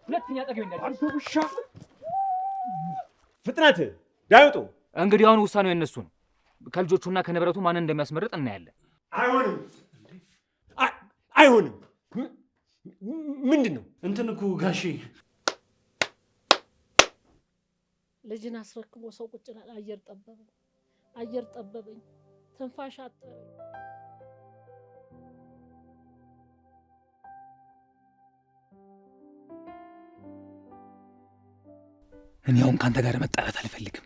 ሁለተኛ ጠገብ እንዳለ አንተ ውሻ ፍጥነት ዳይወጡ እንግዲህ አሁን ውሳኔው የነሱ ነው ከልጆቹና ከንብረቱ ማንን እንደሚያስመርጥ እናያለን አይሆንም ምንድነው እንትን እኮ ጋሼ ልጅን አስረክቦ ሰው ቁጭ ይላል አየር ጠበበኝ ትንፋሽ አጠረኝ እኔ አሁን ካንተ ጋር መጣላት አልፈልግም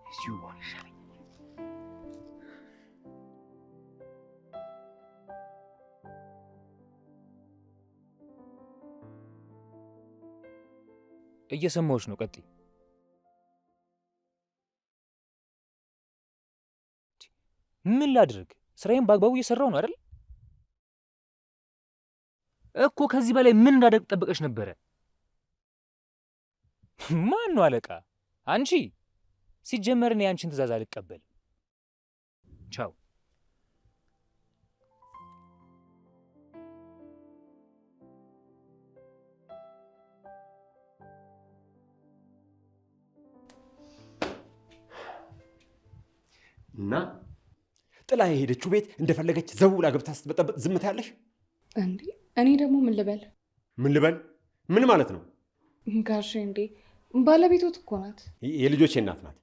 እዚሁ ዋንሻለኝ እየሰማሁሽ ነው ቀጥይ ምን ላድርግ ስራዬን በአግባቡ እየሰራሁ ነው አይደል እኮ ከዚህ በላይ ምን እንዳደርግ ጠብቀሽ ነበረ ማን ነው አለቃ አንቺ ሲጀመር እኔ አንቺን ትእዛዝ አልቀበልም ቻው እና ጥላ የሄደችው ቤት እንደፈለገች ዘው ብላ ገብታ ስትበጠበጥ ዝም ታያለሽ እንዴ እኔ ደግሞ ምን ልበል ምን ማለት ነው ጋሼ እንዴ ባለቤቶት እኮ ናት የልጆቼ እናት ናት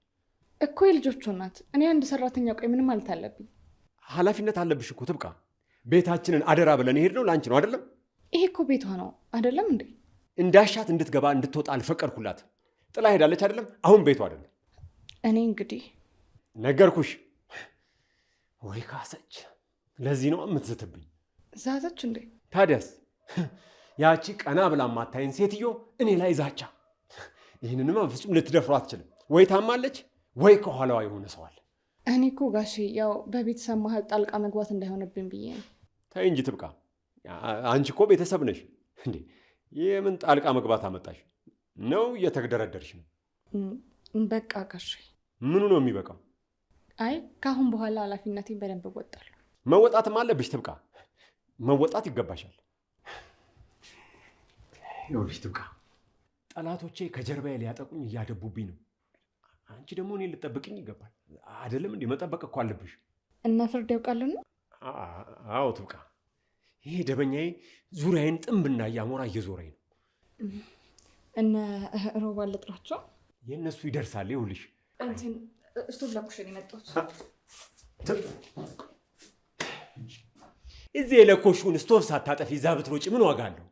እኮ የልጆቹ ናት እኔ አንድ ሰራተኛ ቆይ ምን ማለት አለብኝ ኃላፊነት አለብሽ እኮ ትብቃ ቤታችንን አደራ ብለን የሄድነው ላንቺ ነው አይደለም ይሄ እኮ ቤቷ ነው አይደለም እንዴ እንዳሻት እንድትገባ እንድትወጣ አልፈቀድኩላት ጥላ ሄዳለች አይደለም አሁን ቤቷ አይደለም እኔ እንግዲህ ነገርኩሽ ወይ ካሰች ለዚህ ነው የምትዝትብኝ ዛተች እንዴ ታዲያስ ያቺ ቀና ብላ ማታይን ሴትዮ እኔ ላይ ዛቻ ይህንንማ ፍጹም ልትደፍሮ አትችልም ወይ ታማለች ወይ ከኋላዋ የሆነ ሰው አለ እኔ እኮ ጋሼ ያው በቤተሰብ መሀል ጣልቃ መግባት እንዳይሆንብኝ ብዬ ነው ታይ እንጂ ትብቃ አንቺ እኮ ቤተሰብ ነሽ እንዴ የምን ጣልቃ መግባት አመጣሽ ነው እየተደረደርሽ ነው በቃ ጋሼ ምኑ ነው የሚበቃው አይ ካሁን በኋላ ኃላፊነቴን በደንብ እወጣለሁ መወጣትም አለብሽ ትብቃ መወጣት ይገባሻል ይኸውልሽ ትብቃ ጠላቶቼ ከጀርባዬ ሊያጠቁኝ እያደቡብኝ ነው አንቺ ደግሞ እኔን ልጠብቅኝ ይገባል አይደለም እንዴ መጠበቅ እኮ አለብሽ እና ፍርድ ያውቃልና አዎ ትብቃ ይሄ ደበኛዬ ዙሪያዬን ጥምብና እያሞራ እየዞረኝ ነው እነ ሮባ ልጥራቸው የእነሱ ይደርሳል ይኸውልሽ እንትን ስቶቭ ለኩሽ ነው የመጣሁት እዚህ የለኮሽውን ስቶቭ ሳታጠፊ እዛ ብትሮጪ ምን ዋጋ አለው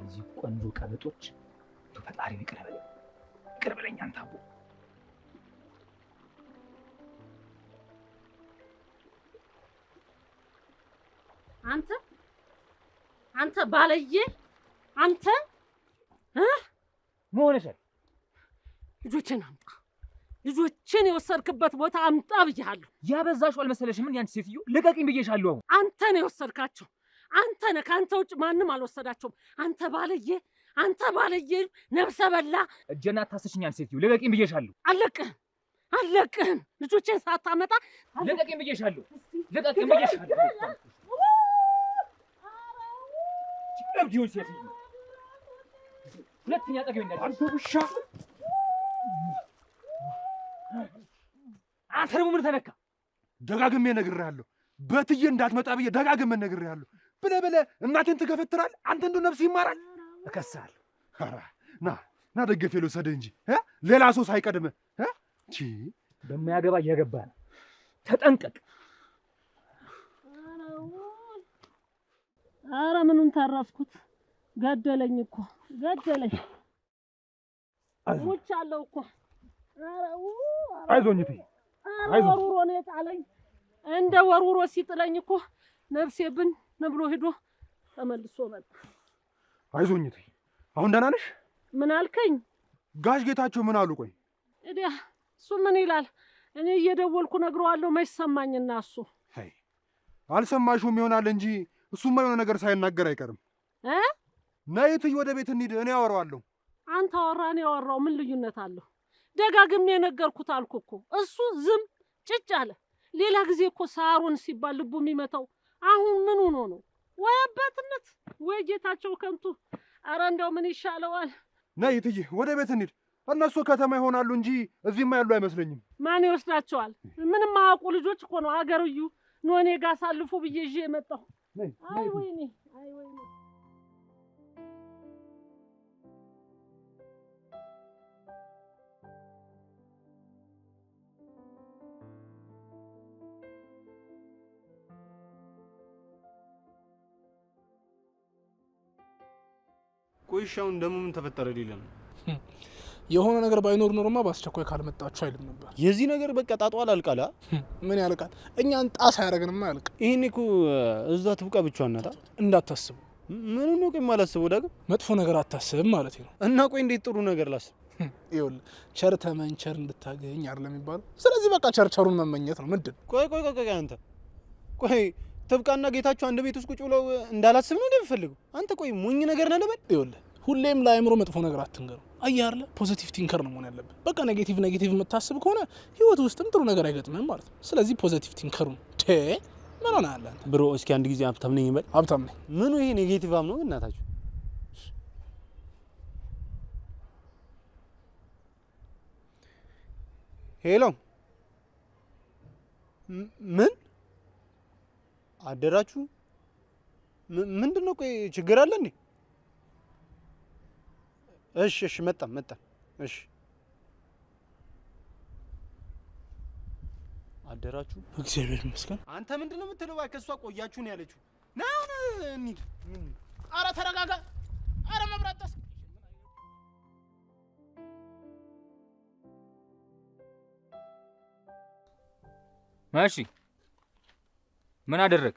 እነዚህ ቆንጆ ቀበጦች ፈጣሪ ይቅር በለኝ አንተ አቦ። አንተ ባለዬ አንተ መሆንሻል። ልጆችን አምጣ። ልጆችን የወሰድክበት ቦታ አምጣ ብያለሁ። ያበዛሽው አልመሰለሽም? ምን ያንቺ ሴትዮ ልቀቂኝ ብዬሻለሁ። አንተ ነው የወሰድካቸው። አንተ ነህ። ከአንተ ውጭ ማንም አልወሰዳቸውም። አንተ ባለዬ ነብሰ በላ። እጄን አታስሽኝ አንቺ ሴትዮ፣ ልቀቂኝ ብዬሻለሁ። አለቅህም። ልጆችን ሳታመጣ ልቀቂኝ ብዬሻለሁ። ልቀቂኝ ብዬሻለሁ። እብዲውን ሴትዮ ሁለተኛ ጠገብ እንዳትደርስ። አንተ ውሻ! አንተ ደግሞ ምን ተነካ? ደጋግሜ ነግሬሃለሁ። በትዬ እንዳትመጣ ብዬ ደጋግሜ ነግሬሃለሁ። ብለህ እናቴን ትገፈትራለህ። አንተ እንደው ነፍስ ይማራል። እከስሃለሁ። ና ደገፌ ልውሰድህ እንጂ ሌላ ሰው ሳይቀድምህ። በማያገባ እያገባህ ነው። ተጠንቀቅ። ኧረ ምኑን ተረፍኩት? ገደለኝ እኮ ገደለኝ። ሙቻለሁ እኮ። አይዞኝ እትዬ፣ ወርውሮ ነው የጣለኝ። እንደ ወርውሮ ሲጥለኝ እኮ ነፍሴ ብን ብሎ ሄዶ ተመልሶ መጣ። አይዞኝ እትዬ። አሁን ደህና ነሽ? ምን አልከኝ? ጋሽ ጌታቸው ምን አሉ? ቆይ እዲያ እሱ ምን ይላል? እኔ እየደወልኩ ነግረዋለሁ። መች ሰማኝና እሱ አልሰማሽውም ይሆናል እንጂ እሱማ የሆነ ነገር ሳይናገር አይቀርም። ነይ እትዬ ወደ ቤት እንሂድ፣ እኔ አወራዋለሁ። አንተ አወራ እኔ አወራው ምን ልዩነት አለው? ደጋግሜ የነገርኩት አልኩ እኮ። እሱ ዝም ጭጭ አለ። ሌላ ጊዜ እኮ ሳሮን ሲባል ልቡ የሚመታው አሁን ምን ሆኖ ነው? ወይ አባትነት ወይ ጌታቸው ከንቱ። ኧረ እንደው ምን ይሻለዋል? ነይ እትዬ ወደ ቤት እንሂድ። እነሱ ከተማ ይሆናሉ እንጂ እዚህማ ያሉ አይመስለኝም። ማን ይወስዳቸዋል? ምንም አያውቁ ልጆች እኮ ነው። አገርዩ ኖኔ ጋር አሳልፉ ብዬ ይዤ የመጣሁ። አይ ወይኔ አይ ወይኔ። ቆይሻው እንደምን ተፈጠረ ሊለም የሆነ ነገር ባይኖር ኖርማ በአስቸኳይ ካልመጣችሁ አይልም ነበር። የዚህ ነገር በቃ ጣጧል አልቃላ። ምን ያልቃል? እኛን ጣስ አያደርግንማ ያልቅ። ይሄኔ እኮ እዛ ትብቃ ብቻዋን ናታ። እንዳታስቡ። ምን ነው ቆይ ማላስበው ዳግም መጥፎ ነገር አታስብም ማለት ነው። እና ቆይ እንዴት ጥሩ ነገር ላስብ? ይኸውልህ ቸር ተመኝ ቸር እንድታገኝ አይደለም የሚባለው። ስለዚህ በቃ ቸርቸሩን መመኘት ነው። ምንድን ቆይ አንተ ቆይ ትብቃና ጌታቸው አንድ ቤት ውስጥ ቁጭ ብለው እንዳላስብ ነው እንደምፈልገው። አንተ ቆይ ሞኝ ነገር ነህ ልበል? ይኸውልህ ሁሌም ለአእምሮ መጥፎ ነገር አትንገሩ። አየህ አይደለ? ፖዚቲቭ ቲንከር ነው መሆን ያለብን። በቃ ኔጌቲቭ የምታስብ ከሆነ ህይወት ውስጥም ጥሩ ነገር አይገጥምህም ማለት ነው። ስለዚህ ፖዚቲቭ ቲንከሩ ምን ሆነ አለ አንተ ብሮ። እስኪ አንድ ጊዜ ሀብታም ነኝ በል። ሀብታም ነኝ ምኑ ይሄ ኔጌቲቭ አም ነው እናታችሁ? ሄሎ ምን አደራችሁ? ምንድነው? ቆይ ችግር አለ እንዴ? እሺ መጣ። እሺ አደራችሁ? እግዚአብሔር ይመስገን። አንተ ምንድነው የምትለው? እባክህ እሷ ቆያችሁ ነው ያለችው። ና እንሂድ። ኧረ ተረጋጋ። ኧረ መብራት ጠስ እሺ ምን አደረግ?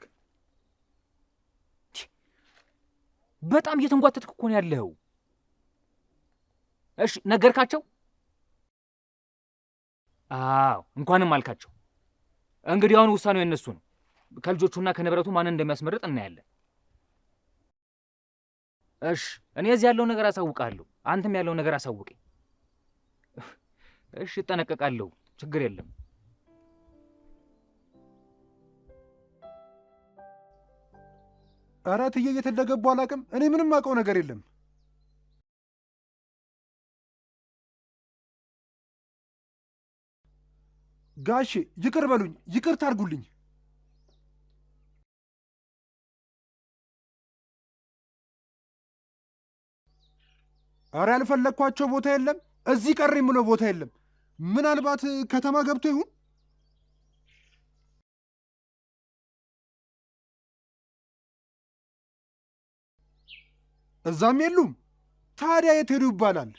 በጣም እየተንጓተትክ እኮ ነው ያለኸው። እሺ ነገርካቸው? አዎ እንኳንም አልካቸው። እንግዲህ አሁን ውሳኔው የነሱ ነው። ከልጆቹና ከንብረቱ ማንን እንደሚያስመርጥ እናያለን። እሺ እኔ እዚህ ያለው ነገር አሳውቃለሁ፣ አንተም ያለው ነገር አሳውቀኝ። እሺ እጠነቀቃለሁ፣ ችግር የለም። ኧረ እትዬ እየተደገቡ አላውቅም። እኔ ምንም አውቀው ነገር የለም። ጋሼ ይቅር በሉኝ፣ ይቅርታ አድርጉልኝ። ኧረ ያልፈለግኳቸው ቦታ የለም። እዚህ ቀር የምለው ቦታ የለም። ምናልባት ከተማ ገብቶ ይሁን። እዛም የሉም። ታዲያ የት ሄዱ ይባላል?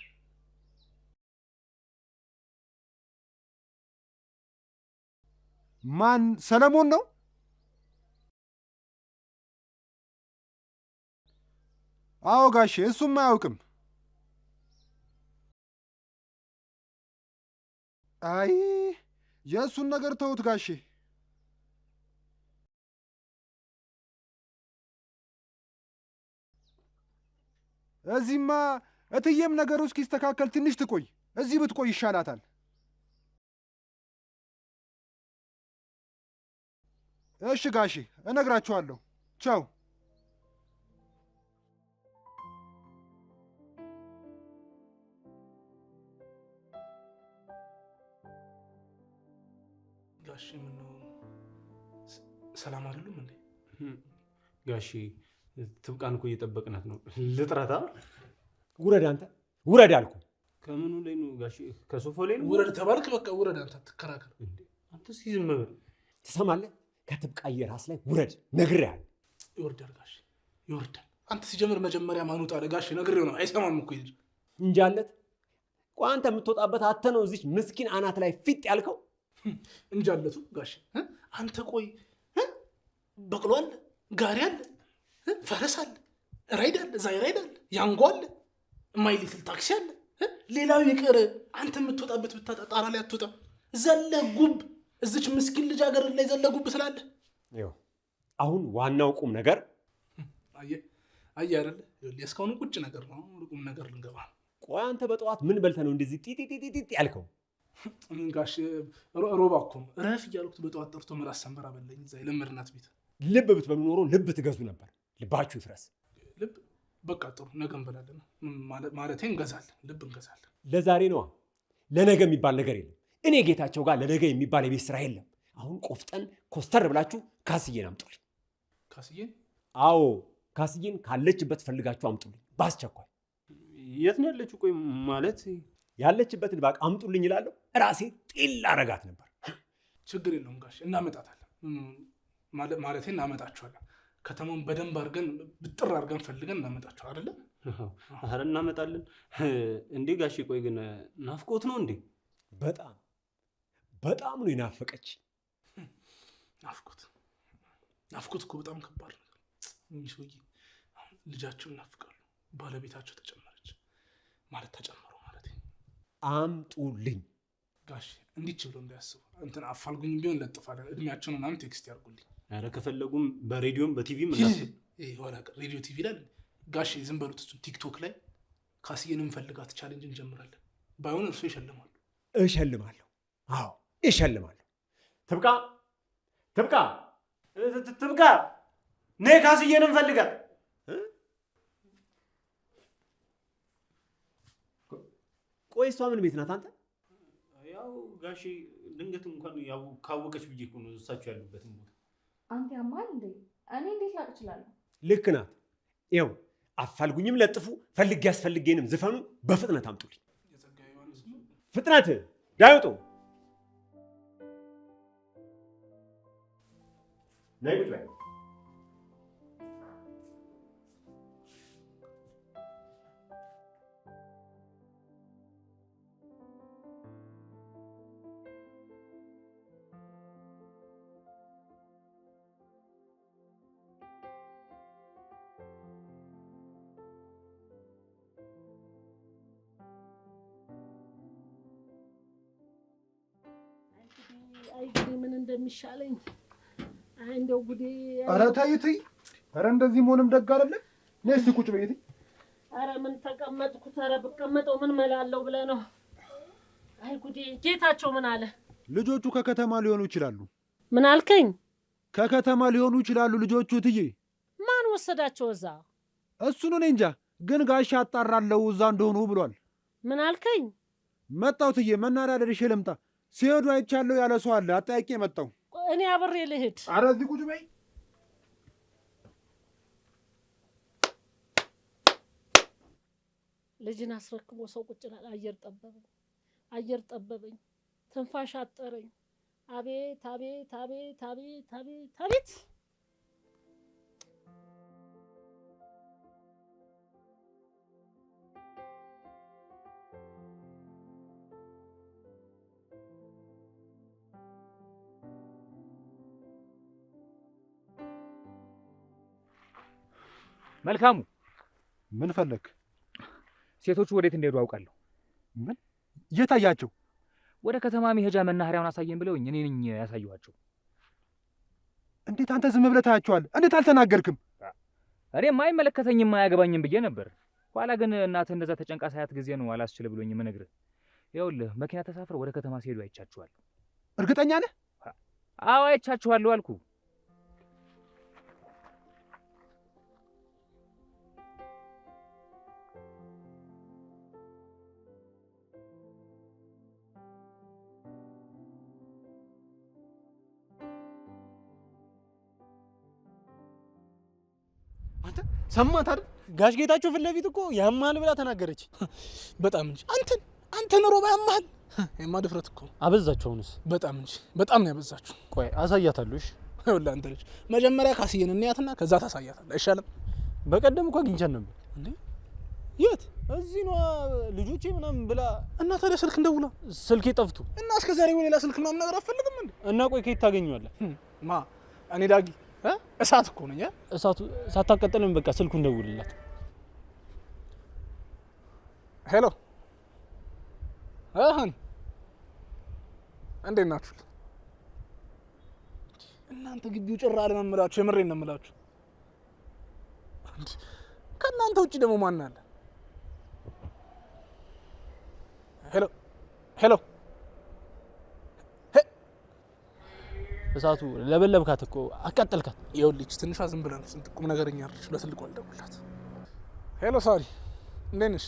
ማን? ሰለሞን ነው? አዎ ጋሼ፣ እሱም አያውቅም። አይ የእሱን ነገር ተውት ጋሼ። እዚህማ እትዬም ነገሩ እስኪስተካከል ትንሽ ትቆይ። እዚህ ብትቆይ ይሻላታል። እሺ ጋሼ፣ እነግራችኋለሁ። ቻው። ጋሼ ምነው ሰላም አይደሉም እንዴ? ጋሼ ትብቃን እኮ እየጠበቅናት ነው። ልጥራታ? ውረድ አንተ ውረድ አልኩ። ከምኑ ላይ ነው ጋሼ? ከሶፋው ላይ ነው። ውረድ ተባልክ፣ በቃ ውረድ። አንተ ትከራከር እንዴ? አንተ እስኪ ዝም በል። ትሰማለህ? ከትብቃዬ ራስ ላይ ውረድ ነግሬሃለሁ። ይወርዳል ጋሼ ይወርዳል። አንተ ሲጀምር መጀመሪያ ማኑጣ አለ ጋሼ፣ ነግሬው ነው። አይሰማም እኮ ይሄድ እንጃለት። ቆይ አንተ የምትወጣበት አተ ነው እዚች ምስኪን አናት ላይ ፊት ያልከው እንጃለቱ ጋሼ። አንተ ቆይ በቅሎ አለ፣ ጋሪ አለ፣ ፈረስ አለ፣ ራይድ አለ፣ ዛይ ራይድ አለ፣ ያንጎ አለ፣ ማይ ሊትል ታክሲ አለ። ሌላው ይቅር አንተ የምትወጣበት ብታጣ ጣራ ላይ አትወጣም። ዘለ ጉብ እዚች ምስኪን ልጅ ሀገር ላይ ዘለ ጉብ ትላለህ። ይኸው አሁን ዋናው ቁም ነገር አየህ አይደለ? እስካሁን ቁጭ ነገር ነው። ቁም ነገር ልንገባ። ቆይ አንተ በጠዋት ምን በልተህ ነው እንደዚህ ጢጢጢጢ ያልከው? ጋሽ ሮባ እኮ ነው ረፍ እያልኩት በጠዋት ጠርቶ ምላስ ሰንበራ በለኝ። እዛ የለመድናት ቤት ልብ ብትበሉ ኖሮ ልብ ትገዙ ነበር። ልባችሁ ይፍረስ። ልብ በቃ ጥሩ ነገ እንበላለን። ማለቴ እንገዛለን፣ ልብ እንገዛለን። ለዛሬ ነዋ። ለነገ የሚባል ነገር የለም። እኔ ጌታቸው ጋር ለነገ የሚባል የቤት ስራ የለም። አሁን ቆፍጠን ኮስተር ብላችሁ ካስዬን አምጡልኝ። ካስዬን? አዎ ካስዬን ካለችበት ፈልጋችሁ አምጡልኝ በአስቸኳይ። የት ነው ያለችው? ቆይ ማለት ያለችበትን ባቅ አምጡልኝ እላለሁ። ራሴ ጤል አረጋት ነበር። ችግር የለውም ጋሽ፣ እናመጣታለን። ማለቴ እናመጣችኋለን። ከተማውን በደንብ አድርገን ብጥር አድርገን ፈልገን እናመጣችሁ አይደለ? ኧረ እናመጣለን። እንዴ ጋሼ ቆይ ግን ናፍቆት ነው እንዴ? በጣም በጣም ነው የናፈቀች። ናፍቆት እኮ በጣም ከባድ ነገር። እኚህ ሰውዬ ልጃቸውን እናፍቃሉ። ባለቤታቸው ተጨመረች ማለት ተጨመሩ ማለት አምጡልኝ ጋሽ። እንዲች ብሎ እንዳያስቡ እንትን አፋልጉኝ ቢሆን ለጥፋለን። እድሜያቸውን ምናምን ቴክስት ያርጉልኝ። ኧረ ከፈለጉም በሬዲዮም በቲቪም ሬዲዮ ቲቪ ላይ ጋሽ ዝም በሉት። እሱን ቲክቶክ ላይ ካስዬን እንፈልጋት ቻሌንጅ እንጀምራለን። ባይሆን እርሱ ይሸልማሉ። እሸልማለሁ። አዎ እሸልማለሁ። ትብቃ ትብቃ ትብቃ፣ ነይ ካስዬን እንፈልጋት። ቆይ እሷ ምን ቤት ናት አንተ? ያው ጋሼ ድንገት እንኳን ያው ካወቀች ብዬ እኮ ነው እሳቸው ያሉበትን ቦታ። አንተ ያማል እንዴ? እኔ እንዴት ላቅ እችላለሁ? ልክ ናት። ይኸው አፋልጉኝም ለጥፉ፣ ፈልጌ ያስፈልጌንም ዝፈኑ፣ በፍጥነት አምጡልኝ። ፍጥነት ዳይወጡ። ነይ ቁጭ በይ። አይ ጉዴ ምን እንደሚሻለኝ። አይ እንደው ጉዴ። ኧረ ተይ ተይ። ኧረ እንደዚህ መሆንም ደግ አይደለም። ነይ እስኪ ቁጭ በይ። ኧረ ምን ተቀመጥኩት። ኧረ ብቀመጠው ምን መላለው ብለህ ነው? አይ ጉዴ። ጌታቸው ምን አለ? ልጆቹ ከከተማ ሊሆኑ ይችላሉ። ምን አልከኝ? ከከተማ ሊሆኑ ይችላሉ ልጆቹ። እትዬ ማን ወሰዳቸው እዛ? እሱን እኔ እንጃ፣ ግን ጋሻ አጣራለሁ እዛ እንደሆኑ ብሏል። ምን አልከኝ? መጣሁ እትዬ፣ መናሪያ ደርሼ ልምጣ። ሲሄዱ አይቻለሁ ያለ ሰው አለ፣ አጠያቄ መጣሁ። እኔ አብሬ ልሂድ። ኧረ እዚህ ቁጭ በይ። ልጅን አስረክቦ ሰው ቁጭ ይላል። አየር ጠበበኝ፣ ትንፋሽ አጠረኝ። አቤት አቤት አቤት አቤት አቤት አቤት። መልካሙ ምን ፈለክ? ሴቶቹ ወዴት እንደሄዱ አውቃለሁ። ምን የታያቸው? ወደ ከተማ መሄጃ መናኸሪያውን አሳየን ብለውኝ እኔ ነኝ ያሳየኋቸው። እንዴት አንተ ዝም ብለህ ታያቸዋለህ? እንዴት አልተናገርክም? እኔም አይመለከተኝም አያገባኝም ብዬ ነበር። ኋላ ግን እናትህ እንደዛ ተጨንቃ ሳያት ጊዜ ነው አላስችል ብሎኝ የምነግርህ። ይኸውልህ መኪና ተሳፍረው ወደ ከተማ ሲሄዱ አይቻችኋለሁ። እርግጠኛ ነህ? አዎ አይቻችኋለሁ አልኩ። ሰማት አይደል? ጋሽ ጌታቸው ፊት ለፊት እኮ ያማል ብላ ተናገረች። በጣም እንጂ አንተን ሮባ ያማል። የማ ድፍረት እኮ አበዛችሁ። አሁንስ በጣም እንጂ በጣም ነው ያበዛችሁ። ቆይ አሳያታለሁ። እሺ ይኸውልህ አንተ ልጅ መጀመሪያ ካስየን እንያትና ከዛ ታሳያታለህ። አይሻልም? በቀደም እኮ አግኝቻት ነበር። እንዴ የት? እዚህ ነው ልጆቼ ምናምን ብላ። እና ታዲያ ስልክ እንደውላ ስልኬ ጠፍቶ እና እስከዛሬ ሌላ ስልክ ምናምን ነገር አትፈልግም እንዴ? እና ቆይ ከየት ታገኘዋለህ? ማ እኔ ዳጊ እሳት እኮ ነኝ። እሳቱ ሳታቀጥልም በቃ ስልኩን ደውልላት። ሄሎ እንዴት ናችሁ? እናንተ ግቢው ጭራ አለመምላችሁ። የምሬን ነው የምላችሁ። ከእናንተ ውጭ ደግሞ ማን አለ? ሄሎ እሳቱ ለበለብካት እኮ አቃጠልካት። ይኸውልሽ ትንሿ ዝም ብላ ነው ስንት ቁም ነገረኛ አይደለሽ። ለትልቁ አልደውልላት። ሄሎ ሳሪ እንዴት ነሽ?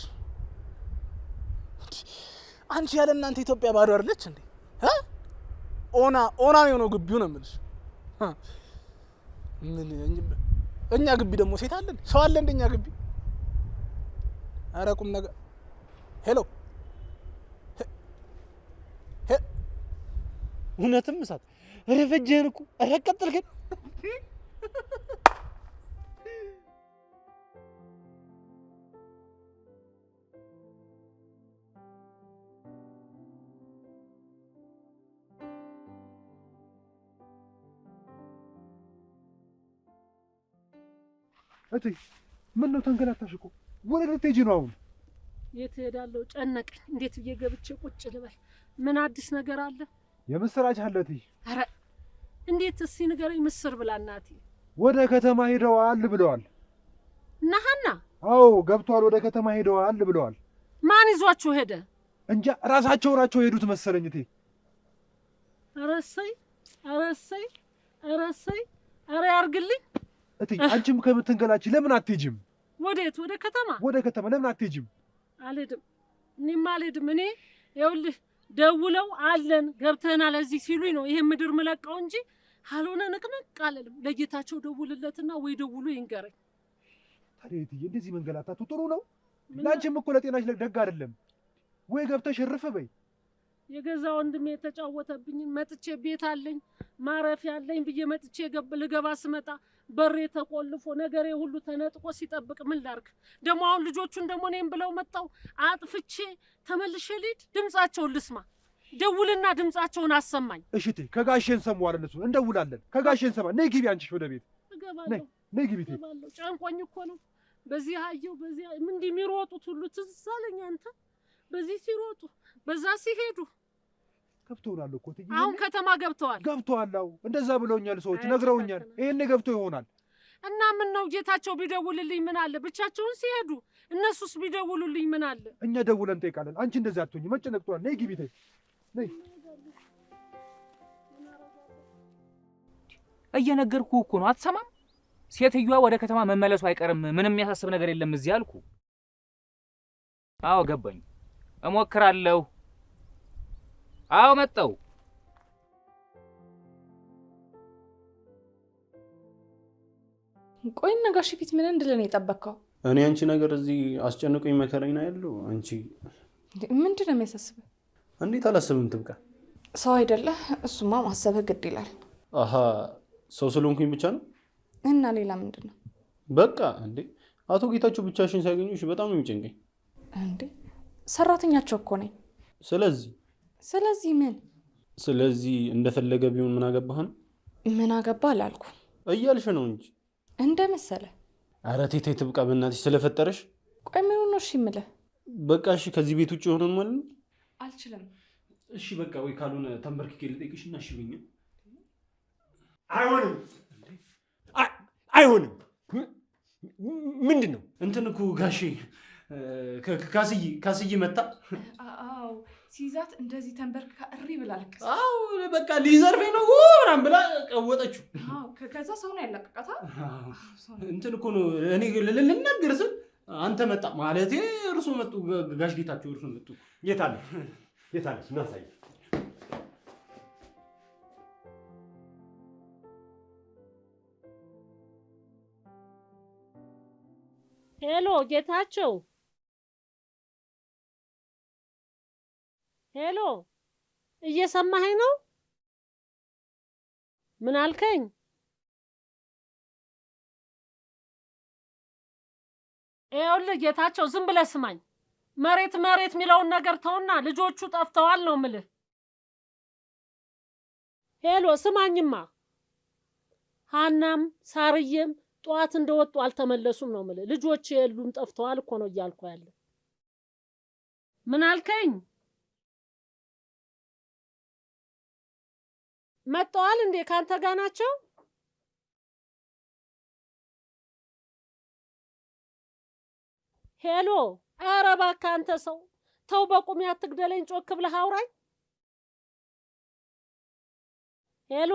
አንቺ ያለ እናንተ ኢትዮጵያ ባዶ አይደለች እንዴ? ኦና ነው የሆነው ግቢው ነው የምልሽ። ምን እኛ ግቢ ደግሞ ሴት አለን ሰው አለ እንደኛ ግቢ? ኧረ ቁም ነገር ሄሎ እውነትም እሳት ረፈጀን እኮ አቃጠልከን። እቴ ምን ነው ተንገላታሽ እኮ? ወደ ልትሄጂ ነው አሁን? የት እሄዳለሁ? ጨነቀኝ። እንዴት ብዬ ገብቼ ቁጭ ልበል? ምን አዲስ ነገር አለ? የምስራች አለ እቴ። ኧረ እንዴት እስኪ ንገረኝ። ምስር ብላ እናቴ። ወደ ከተማ ሄደዋል ብለዋል። እና ሀና? አዎ ገብቷል። ወደ ከተማ ሄደዋል ብለዋል። ማን ይዟቸው ሄደ? እንጃ ራሳቸው ናቸው የሄዱት መሰለኝ እቴ። ኧረ እሰይ፣ ኧረ እሰይ፣ ኧረ እሰይ፣ ኧረ ያርግልኝ። እቴ አንቺም ከምትንገላች ለምን አትሄጂም? ወዴት? ወደ ከተማ? ወደ ከተማ ለምን አትሄጂም? አልሄድም። እኔማ አልሄድም። እኔ ይኸውልህ ደውለው አለን ገብተናል እዚህ ሲሉኝ ነው ይሄን ምድር ምለቀው እንጂ ካልሆነ ንቅንቅ አልልም። ለጌታቸው ደውልለትና ወይ ደውሉ ይንገረኝ። ታዲያ እትዬ እንደዚህ መንገላታቱ ጥሩ ነው? ላንቺም እኮ ለጤናሽ ደግ አይደለም። ወይ ገብተሽ እርፍ በይ። የገዛ ወንድሜ የተጫወተብኝን መጥቼ ቤት አለኝ ማረፊያ አለኝ ብዬ መጥቼ ልገባ ስመጣ በሬ ተቆልፎ ነገሬ ሁሉ ተነጥቆ ሲጠብቅ ምን ላርግ? ደግሞ አሁን ልጆቹን ደግሞ እኔም ብለው መጣው አጥፍቼ ተመልሼ ልሂድ? ድምጻቸውን ልስማ። ደውልና ድምጻቸውን አሰማኝ። እሺ እቴ ከጋሼን ሰማዋል። እነሱ እንደውላለን። ከጋሼን ሰማ። ነይ ግቢ አንቺ ወደ ቤት። እገባለሁ። ነይ ግቢ። እገባለሁ። ጨንቆኝ እኮ ነው። በዚህ አየሁ በዚህ እንዲህ የሚሮጡት ሁሉ ትዝ አለኝ። አንተ በዚህ ሲሮጡ በዛ ሲሄዱ ገብተውናል እኮ እትዬ። አሁን ከተማ ገብተዋል። ገብተዋል። እንደዛ ብለውኛል ሰዎች ነግረውኛል። ይሄኔ ገብቶ ይሆናል። እና ምን ነው ጌታቸው ቢደውልልኝ ምን አለ? ብቻቸውን ሲሄዱ እነሱስ ቢደውሉልኝ ምን አለ? እኛ ደውለን እንጠይቃለን። አንቺ እንደዛ አትሆኚ። መጨነቅ ጥሩ። ነይ ግቢ ተይ። ነይ። እየነገርኩህ እኮ ነው አትሰማም? ሴትዮዋ ወደ ከተማ መመለሱ አይቀርም። ምንም የሚያሳስብ ነገር የለም እዚህ አልኩ። አዎ ገባኝ። እሞክራለሁ። አዎ መጣሁ። ቆይ ነጋሽ ፊት ምን እንድለን የጠበቅከው? እኔ አንቺ ነገር እዚህ አስጨንቆኝ መከረኝ ነው ያለው። አንቺ ምንድን ነው የሚያሳስበው? እንዴት አላስብም? ትብቃ ሰው አይደለ? እሱማ ማሰብህ ግድ ይላል። አሃ ሰው ስለሆንኩኝ ብቻ ነው? እና ሌላ ምንድን ነው? በቃ እንዴ አቶ ጌታቸው ብቻሽን ሲያገኙሽ በጣም ነው የሚጨንቀኝ። እንዴ ሰራተኛቸው እኮ ነኝ። ስለዚህ ምን? ስለዚህ እንደፈለገ ቢሆን ምን አገባህ ነው? ምን አገባ አላልኩ እያልሽ ነው እንጂ እንደ መሰለ ኧረ ተይ ተይ ትብቃ በእናትሽ ስለፈጠረሽ። ቆይ ምን ሆኖ እሺ የምልህ? በቃ እሺ ከዚህ ቤት ውጭ ሆነን ማለት ነው? አልችልም። እሺ በቃ ወይ ካልሆነ ተንበርክኬ ልጠይቅሽና እሺ ብኛ። አይሆንም አይሆንም። ምንድን ነው? እንትን እኮ ጋሼ ካስዬ መጣ። አዎ ሲይዛት እንደዚህ ተንበርክካ እሪ ብላ አለቀሰች። አዎ በቃ ሊዘርፈኝ ነው ምናምን ብላ ቀወጠችው። አዎ ከዛ ሰው ነው ያለቀቃታ። እንትን እኮ ነው እኔ ልናገር ስል አንተ መጣ ማለቴ እርሶ መጡ። ጋሽ ጌታቸው እርሶ መጡ። የት አለች? እናሳይ። ሄሎ ጌታቸው፣ ሄሎ እየሰማኸኝ ነው? ምን አልከኝ? ይኸውልህ ጌታቸው ዝም ብለህ ስማኝ። መሬት የሚለውን ነገር ተውና ልጆቹ ጠፍተዋል ነው የምልህ። ሄሎ ስማኝማ፣ ሀናም ሳርዬም ጠዋት እንደወጡ አልተመለሱም ነው የምልህ። ልጆች የሉም ጠፍተዋል እኮ ነው እያልኩ ያለ። ምን አልከኝ? መጥተዋል እንዴ? ካንተ ጋር ናቸው? ሄሎ ኧረ እባክህ አንተ ሰው ተው፣ በቁሜ አትግደለኝ፣ ጮክ ብለህ አውራኝ። ሄሎ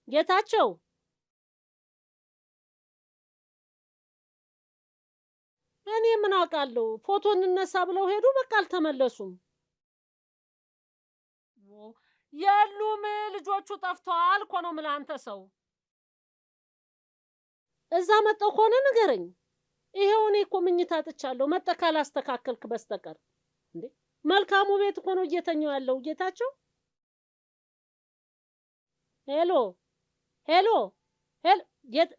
ጌታቸው፣ እኔ ምን አውቃለሁ? ፎቶ እንነሳ ብለው ሄዱ፣ በቃ አልተመለሱም። የሉም ልጆቹ ጠፍተዋል እኮ ነው የምልህ አንተ ሰው። እዛ መጣሁ ከሆነ ንገረኝ። ይሄው እኔ እኮ ምኝታ አጥቻለሁ መጣህ ካላስተካከልክ በስተቀር። እንዴ መልካሙ ቤት እኮ ነው እየተኛው ያለው ጌታቸው። ሄሎ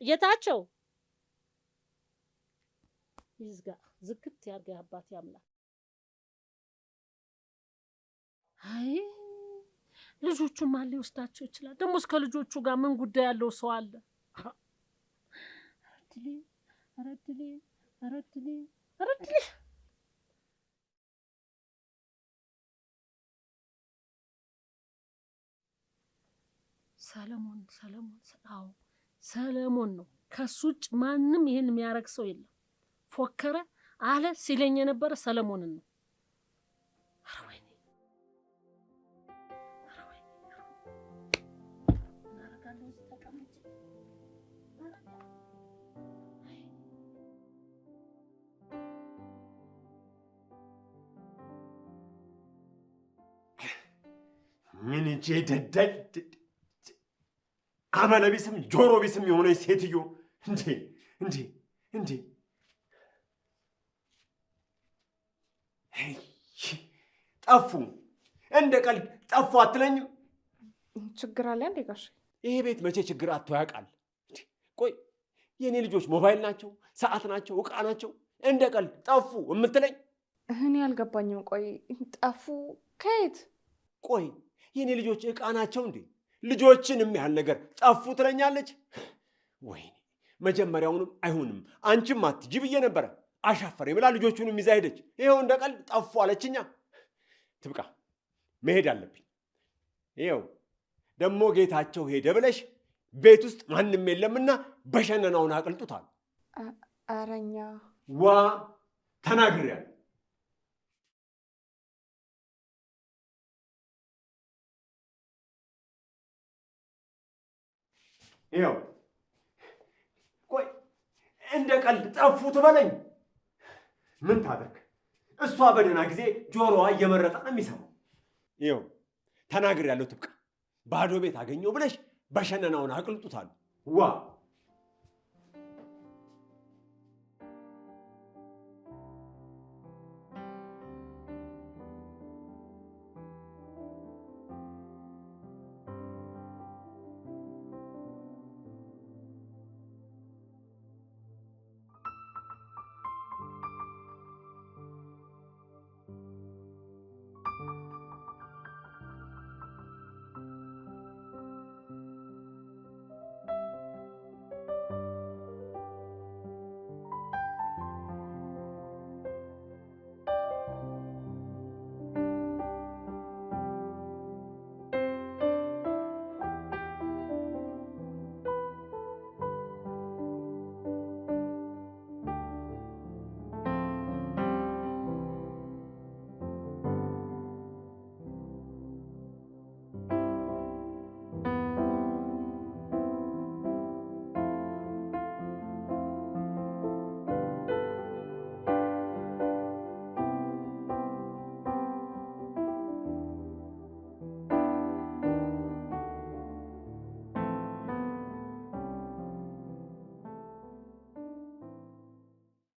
ጌታቸው፣ ይዝጋ ዝግት ያርገ አባት ያምላክ። አይ ልጆቹን ማን ሊወስዳቸው ይችላል? ደግሞ እስከ ልጆቹ ጋር ምን ጉዳይ ያለው ሰው አለ? አረድሌ ሰለሞን ነው። ከሱ ውጭ ማንም ይሄን የሚያረግ ሰው የለም። ፎከረ አለ ሲለኝ የነበረ ሰለሞንን ነው። ምን እንጂ ደደል አመለ ቢስም ጆሮ ቢስም የሆነች ሴትዮ እንዴ ጠፉ፣ እንደ ቀልድ ጠፉ አትለኝም? ችግር አለ እንዴ ጋሽ? ይሄ ቤት መቼ ችግር አጥቶ ያውቃል? ቆይ የኔ ልጆች ሞባይል ናቸው፣ ሰዓት ናቸው፣ ዕቃ ናቸው፣ እንደ ቀልድ ጠፉ የምትለኝ? እኔ አልገባኝም። ቆይ ጠፉ ከየት? ቆይ የኔ ልጆች ዕቃ ናቸው እንዴ? ልጆችን የሚያህል ነገር ጠፉ ትለኛለች? ወይኔ መጀመሪያውንም አይሆንም አንቺም አትጂ ብዬ ነበረ። አሻፈረኝ ብላ ልጆቹንም ይዛ ሄደች። ይኸው እንደ ቀልድ ጠፉ አለችኛ። ትብቃ፣ መሄድ አለብኝ። ይኸው ደግሞ ጌታቸው ሄደ ብለሽ ቤት ውስጥ ማንም የለምና በሸነናውን አቅልጡታል። አረኛ ዋ ተናግሬያለሁ። ይኸው ቆይ እንደ ቀልድ ጠፉ ትበለኝ? ምን ታደርግ? እሷ በደህና ጊዜ ጆሮዋ እየመረጠ ነው የሚሰማው። ይኸው ተናግሬያለሁ። ትብቃ። ባዶ ቤት አገኘው ብለሽ በሸነናውን አቅልጡታል። ዋ